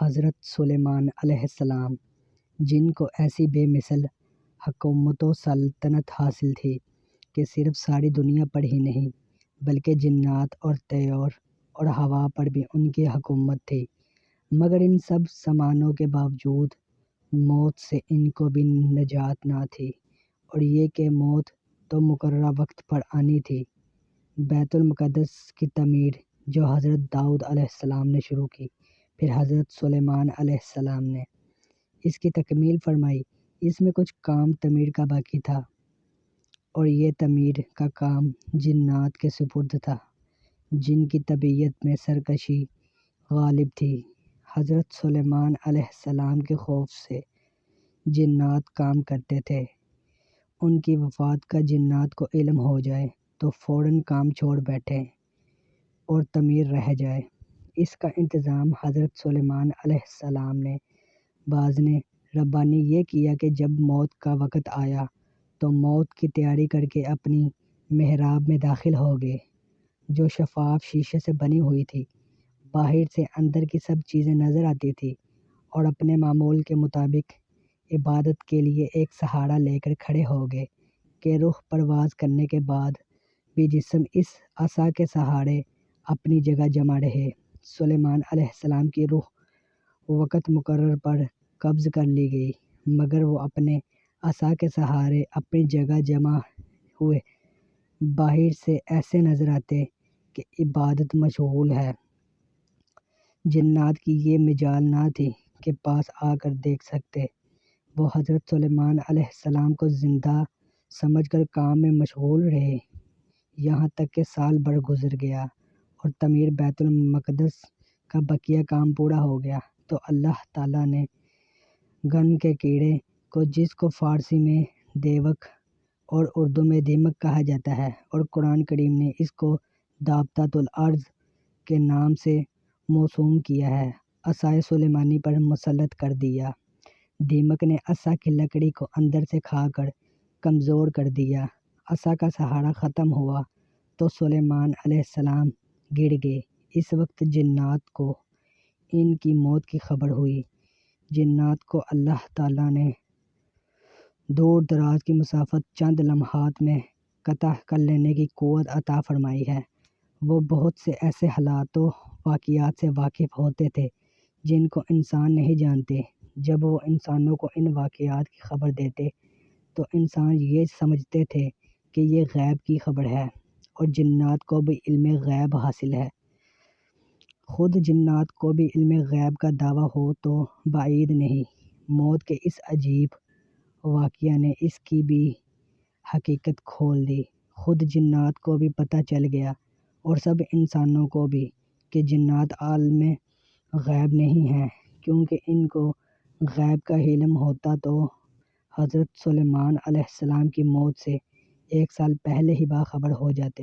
حضرت سلیمان علیہ السلام، جن کو ایسی بے مثل حکومت و سلطنت حاصل تھی کہ صرف ساری دنیا پر ہی نہیں بلکہ جنات اور طیور اور ہوا پر بھی ان کی حکومت تھی، مگر ان سب سامانوں کے باوجود موت سے ان کو بھی نجات نہ تھی، اور یہ کہ موت تو مقررہ وقت پر آنی تھی۔ بیت المقدس کی تعمیر جو حضرت داؤد علیہ السلام نے شروع کی، پھر حضرت سلیمان علیہ السلام نے اس کی تکمیل فرمائی، اس میں کچھ کام تعمیر کا باقی تھا، اور یہ تعمیر کا کام جنات کے سپرد تھا، جن کی طبیعت میں سرکشی غالب تھی۔ حضرت سلیمان علیہ السلام کے خوف سے جنات کام کرتے تھے، ان کی وفات کا جنات کو علم ہو جائے تو فوراً کام چھوڑ بیٹھیں اور تعمیر رہ جائے۔ اس کا انتظام حضرت سلیمان علیہ السلام نے باذن ربانی یہ کیا کہ جب موت کا وقت آیا تو موت کی تیاری کر کے اپنی محراب میں داخل ہو گئے، جو شفاف شیشے سے بنی ہوئی تھی۔ باہر سے اندر کی سب چیزیں نظر آتی تھی، اور اپنے معمول کے مطابق عبادت کے لیے ایک سہارا لے کر کھڑے ہو گئے کہ روح پرواز کرنے کے بعد بھی جسم اس عصا کے سہارے اپنی جگہ جمع رہے۔ سلیمان علیہ السلام کی روح وقت مقرر پر قبض کر لی گئی، مگر وہ اپنے عصا کے سہارے اپنی جگہ جمع ہوئے باہر سے ایسے نظر آتے کہ عبادت مشغول ہے۔ جنات کی یہ مجال نہ تھی کہ پاس آ کر دیکھ سکتے، وہ حضرت سلیمان علیہ السلام کو زندہ سمجھ کر کام میں مشغول رہے، یہاں تک کہ سال بھر گزر گیا اور تعمیر بیت المقدس کا بقیہ کام پورا ہو گیا تو اللہ تعالیٰ نے گن کے کیڑے کو، جس کو فارسی میں دیوک اور اردو میں دیمک کہا جاتا ہے، اور قرآن کریم نے اس کو دابۃ الارض کے نام سے موسوم کیا ہے، عصائے سلیمانی پر مسلط کر دیا۔ دیمک نے عصا کی لکڑی کو اندر سے کھا کر کمزور کر دیا، عصا کا سہارا ختم ہوا تو سلیمان علیہ السلام گر گئے۔ اس وقت جنات کو ان کی موت کی خبر ہوئی۔ جنات کو اللہ تعالیٰ نے دور دراز کی مسافت چند لمحات میں قطع کر لینے کی قوت عطا فرمائی ہے۔ وہ بہت سے ایسے حالات و واقعات سے واقف ہوتے تھے جن کو انسان نہیں جانتے۔ جب وہ انسانوں کو ان واقعات کی خبر دیتے تو انسان یہ سمجھتے تھے کہ یہ غیب کی خبر ہے، اور جنات کو بھی علم غیب حاصل ہے۔ خود جنات کو بھی علم غیب کا دعویٰ ہو تو بعید نہیں۔ موت کے اس عجیب واقعہ نے اس کی بھی حقیقت کھول دی۔ خود جنات کو بھی پتہ چل گیا، اور سب انسانوں کو بھی، کہ جنات عالم غیب نہیں ہیں، کیونکہ ان کو غیب کا علم ہوتا تو حضرت سلیمان علیہ السلام کی موت سے 1 سال پہلے ہی باخبر ہو جاتے۔